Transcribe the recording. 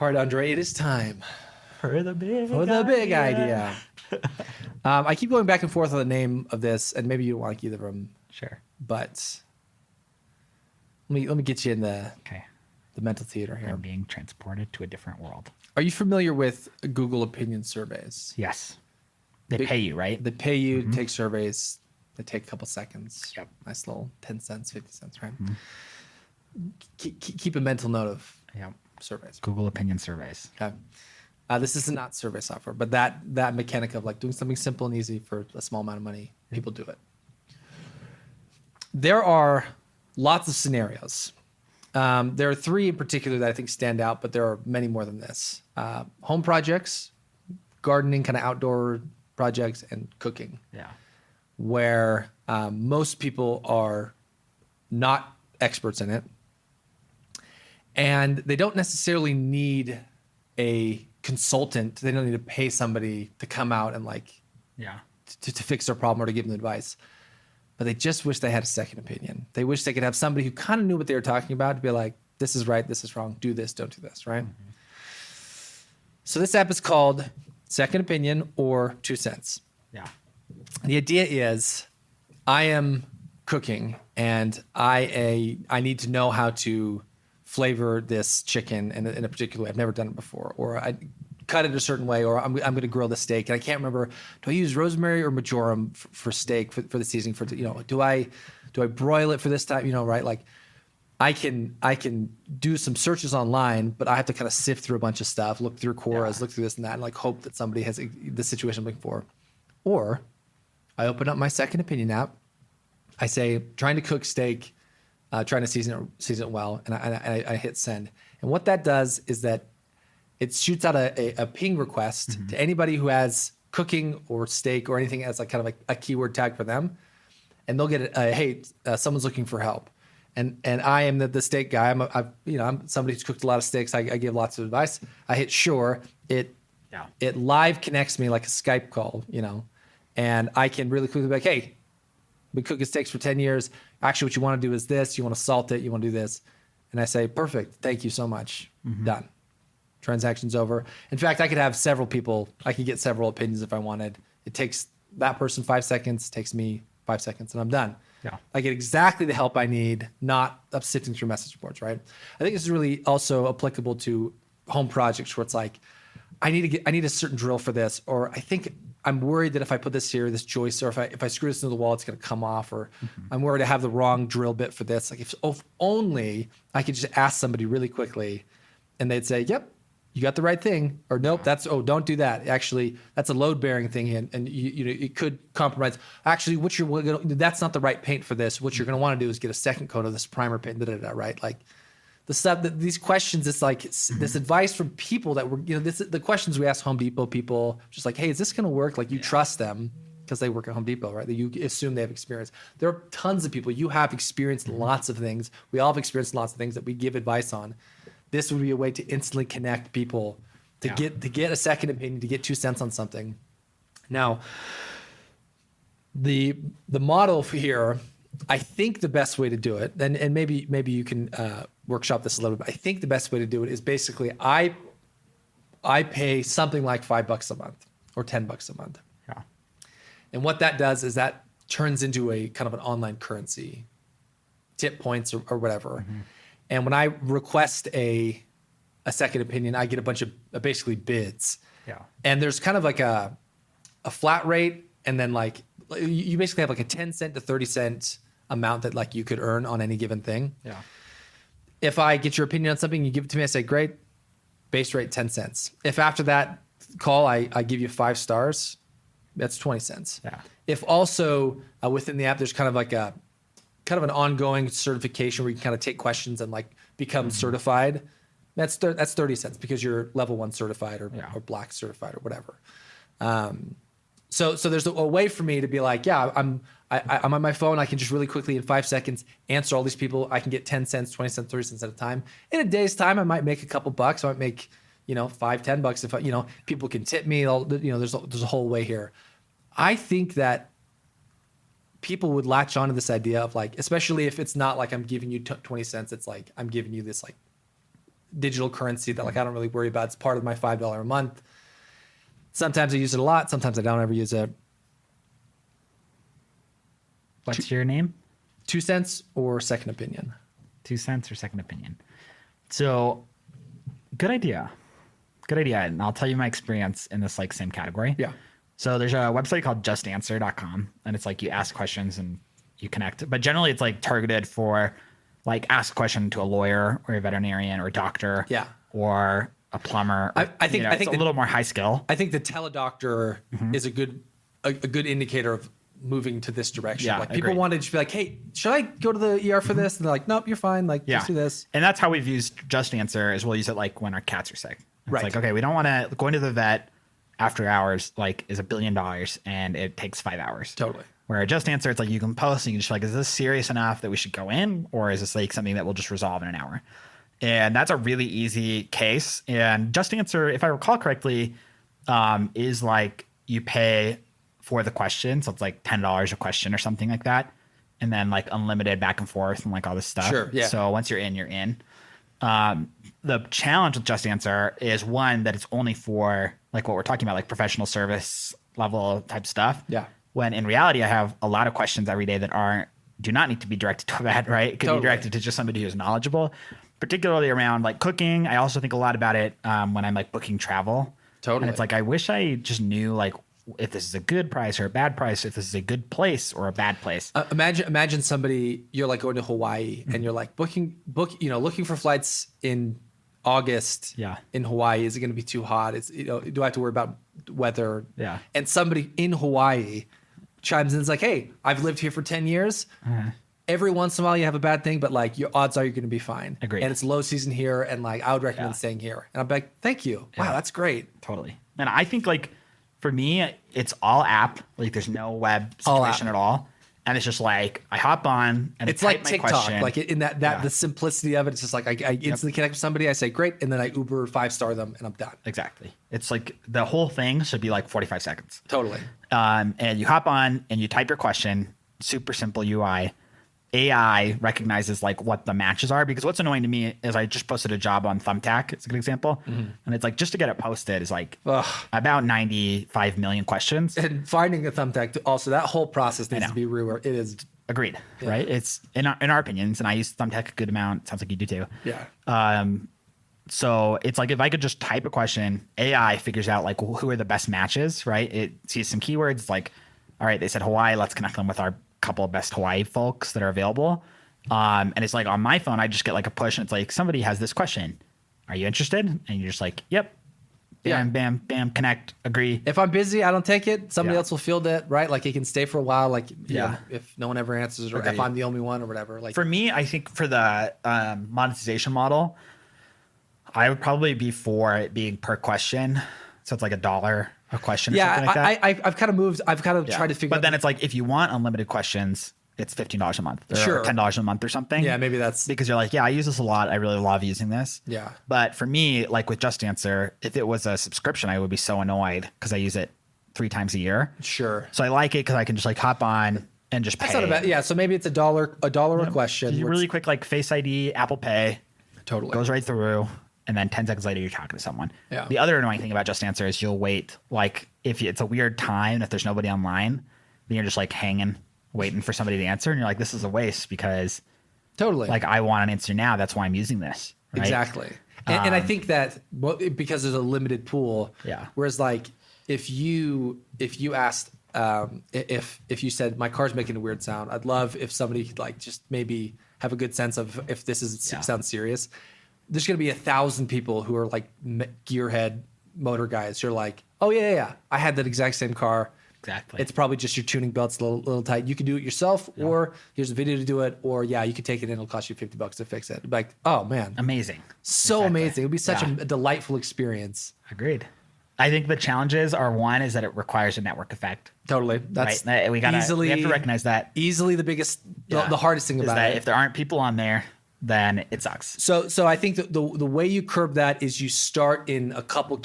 All right, Andre, it is time For the big idea. I keep going back and forth on the name of this, and maybe you don't like either of them, Sure. but let me get you in the Okay. mental theater here. I'm being transported to a different world. Are you familiar with Google opinion surveys? Yes. They pay you, right? They pay you to take surveys. They take a couple seconds. Yep. Nice little 10 cents, 50 cents, right? Mm-hmm. Keep a mental note of Yep. surveys. Google opinion surveys. Okay. This is not survey software, but that mechanic of like doing something simple and easy for a small amount of money, people do it. There are lots of scenarios. There are three in particular that I think stand out, but there are many more than this. Home projects, gardening, kind of outdoor projects, and cooking, Yeah. where most people are not experts in it. And they don't necessarily need a consultant. They don't need to pay somebody to come out and like Yeah. to fix their problem or to give them advice. But they just wish they had a second opinion. They wish they could have somebody who kind of knew what they were talking about to be like, this is right, this is wrong, do this, don't do this, right? Mm-hmm. So this app is called Second Opinion or 2Cents. Yeah. The idea is I am cooking and I need to know how to flavor this chicken in a particular way. I've never done it before, or I cut it a certain way, or I'm going to grill the steak. And I can't remember, do I use rosemary or marjoram for steak for the seasoning do I broil it for this time? Right? Like I can do some searches online, but I have to kind of sift through a bunch of stuff, look through Quoras, look through this and that, and like hope that somebody has the situation I'm looking for. Or I open up my Second Opinion app. I say, trying to cook steak, trying to season it well, and I hit send. And what that does is that it shoots out a ping request to anybody who has cooking or steak or anything as like kind of like a keyword tag for them, and they'll get hey, someone's looking for help, and I am the steak guy. I'm somebody who's cooked a lot of steaks. I give lots of advice. I hit sure. It live connects me like a Skype call, and I can really quickly be like, hey, been cooking steaks for 10 years. Actually, what you want to do is this. You want to salt it. You want to do this. And I say, perfect. Thank you so much. Done. Transaction's over. In fact, I could have several people. I could get several opinions if I wanted. It takes that person 5 seconds, takes me 5 seconds, and I'm done. Yeah. I get exactly the help I need, not up sifting through message boards, right? I think this is really also applicable to home projects where it's like, I need a certain drill for this, or I think I'm worried that if I put this here, this joist, or if I screw this into the wall, it's going to come off, or I'm worried I have the wrong drill bit for this. Like if only I could just ask somebody really quickly, and they'd say, "Yep, you got the right thing," or "Nope, don't do that. Actually, that's a load bearing thing, and it could compromise. Actually, that's not the right paint for this. What you're going to want to do is get a second coat of this primer paint, right? Like the stuff that these questions, it's like this advice from people that were, the questions we ask Home Depot people, just like, hey, is this going to work? Like you trust them because they work at Home Depot, right? That you assume they have experience. There are tons of people. You have experienced lots of things. We all have experienced lots of things that we give advice on. This would be a way to instantly connect people to get a second opinion, to get 2 cents on something. Now, the model here, I think the best way to do it, and maybe you can workshop this a little bit. I think the best way to do it is basically I pay something like $5 a month or $10 a month. Yeah. And what that does is that turns into a kind of an online currency, tip points or whatever. And when I request a second opinion, I get a bunch of basically bids. Yeah. And there's kind of like a flat rate, and then like you basically have like a 10 cent to 30 cent amount that like you could earn on any given thing. Yeah. If I get your opinion on something, you give it to me, I say, great, base rate 10 cents. If after that call, I give you 5 stars, that's 20 cents. Yeah. If also within the app, there's kind of an ongoing certification where you can kind of take questions and like become certified, that's 30 cents because you're level 1 certified or black certified or whatever. So there's a way for me to be like, I'm on my phone. I can just really quickly in 5 seconds answer all these people. I can get 10 cents, 20 cents, 30 cents at a time. In a day's time, I might make a couple bucks. I might make, $5, $10 if people can tip me. There's a whole way here. I think that people would latch onto this idea of like, especially if it's not like I'm giving you 20 cents. It's like I'm giving you this like digital currency that like I don't really worry about. It's part of my $5 a month. Sometimes I use it a lot. Sometimes I don't ever use it. What's your name? 2 cents or second opinion. 2 cents or second opinion. So good idea. Good idea. And I'll tell you my experience in this like same category. Yeah. So there's a website called justanswer.com, and it's like you ask questions and you connect. But generally it's like targeted for like ask a question to a lawyer or a veterinarian or a doctor. Yeah. Or a plumber. I think it's a little more high skill. I think the teledoctor is a good indicator of moving to this direction. Yeah, like people agreed. want to just be like, hey, should I go to the ER for this? And they're like, nope, you're fine. Like, just do this. And that's how we've used Just Answer is we'll use it like when our cats are sick. It's Right. like, okay, we don't want to go into the vet after hours, like is $1 billion and it takes 5 hours. Totally. Where Just Answer, it's like you can post and you just like, is this serious enough that we should go in? Or is this like something that we'll just resolve in an hour? And that's a really easy case. And Just Answer, if I recall correctly, is like you pay for the question. So it's like $10 a question or something like that. And then like unlimited back and forth and like all this stuff. Sure, yeah. So once you're in, you're in. The challenge with Just Answer is one that it's only for like what we're talking about, like professional service level type stuff. Yeah. When in reality, I have a lot of questions every day that do not need to be directed to a vet, right? It could Totally. be directed to just somebody who's knowledgeable, particularly around like cooking. I also think a lot about it when I'm like booking travel. Totally. And it's like, I wish I just knew like if this is a good price or a bad price, if this is a good place or a bad place. Imagine somebody, you're like going to Hawaii and you're like looking for flights in August. Yeah. In Hawaii. Is it going to be too hot? Do I have to worry about weather? Yeah. And somebody in Hawaii chimes in and is like, hey, I've lived here for 10 years. Every once in a while you have a bad thing, but like your odds are you're going to be fine. Agreed. And it's low season here. And like, I would recommend staying here. And I'm like, thank you. Wow. Yeah. That's great. Totally. And I think like for me, it's all app. Like there's no web All situation app. at all. And it's just like I hop on and It's I like type my TikTok, question. like in that the simplicity of it. It's just like I instantly connect with somebody. I say great, and then I Uber 5-star them, and I'm done. Exactly. It's like the whole thing should be like 45 seconds. Totally. And you hop on and you type your question. Super simple UI. AI recognizes like what the matches are, because what's annoying to me is I just posted a job on Thumbtack. It's a good example. And it's like just to get it posted is like about 95 million questions. And finding a thumbtack, also that whole process needs to be reworked. It is. Agreed. Right. It's in our opinions, and I use Thumbtack a good amount. Sounds like you do too. Yeah. So it's like if I could just type a question, AI figures out like who are the best matches, right? It sees some keywords like, all right, they said Hawaii, let's connect them with our couple of best Hawaii folks that are available. And it's like on my phone, I just get like a push and it's like, somebody has this question. Are you interested? And you're just like, yep. Bam, bam, bam, connect, agree. If I'm busy, I don't take it. Somebody else will field it, right? Like it can stay for a while. Like you know, if no one ever answers, or if I'm the only one, or whatever. Like for me, I think for the monetization model, I would probably be for it being per question. So it's like $1 a question or something like that. I've kind of moved. I've kind of tried to figure out. But then it's like if you want unlimited questions, it's $15 a month or $10 a month or something. Yeah, maybe that's because you're like, yeah, I use this a lot. I really love using this. Yeah. But for me, like with Just Answer, if it was a subscription, I would be so annoyed because I use it 3 times a year. Sure. So I like it because I can just like hop on and just pay. That's not a bad. Yeah. So maybe it's $1 a question. Really quick, like Face ID, Apple Pay. Totally. Goes right through. And then 10 seconds later, you're talking to someone. Yeah. The other annoying thing about Just Answer is you'll wait. Like if it's a weird time, if there's nobody online, then you're just like hanging, waiting for somebody to answer. And you're like, this is a waste because totally like I want an answer now. That's why I'm using this. Right? Exactly. And I think that because there's a limited pool. Yeah. Whereas like if you asked if you said my car's making a weird sound, I'd love if somebody could like just maybe have a good sense of if this sounds serious. There's going to be 1,000 people who are like gearhead motor guys. You're like, oh yeah. I had that exact same car. Exactly. It's probably just your tuning belt's a little tight. You can do it yourself, or here's a video to do it, or you could take it in. It'll cost you $50 to fix it. Like, oh man, amazing. So amazing. It would be such a delightful experience. Agreed. I think the challenges are one is that it requires a network effect. Totally. That's right. We have to recognize that. Easily the biggest, the hardest thing about it. If there aren't people on there, then it sucks. So I think that the way you curb that is you start in a couple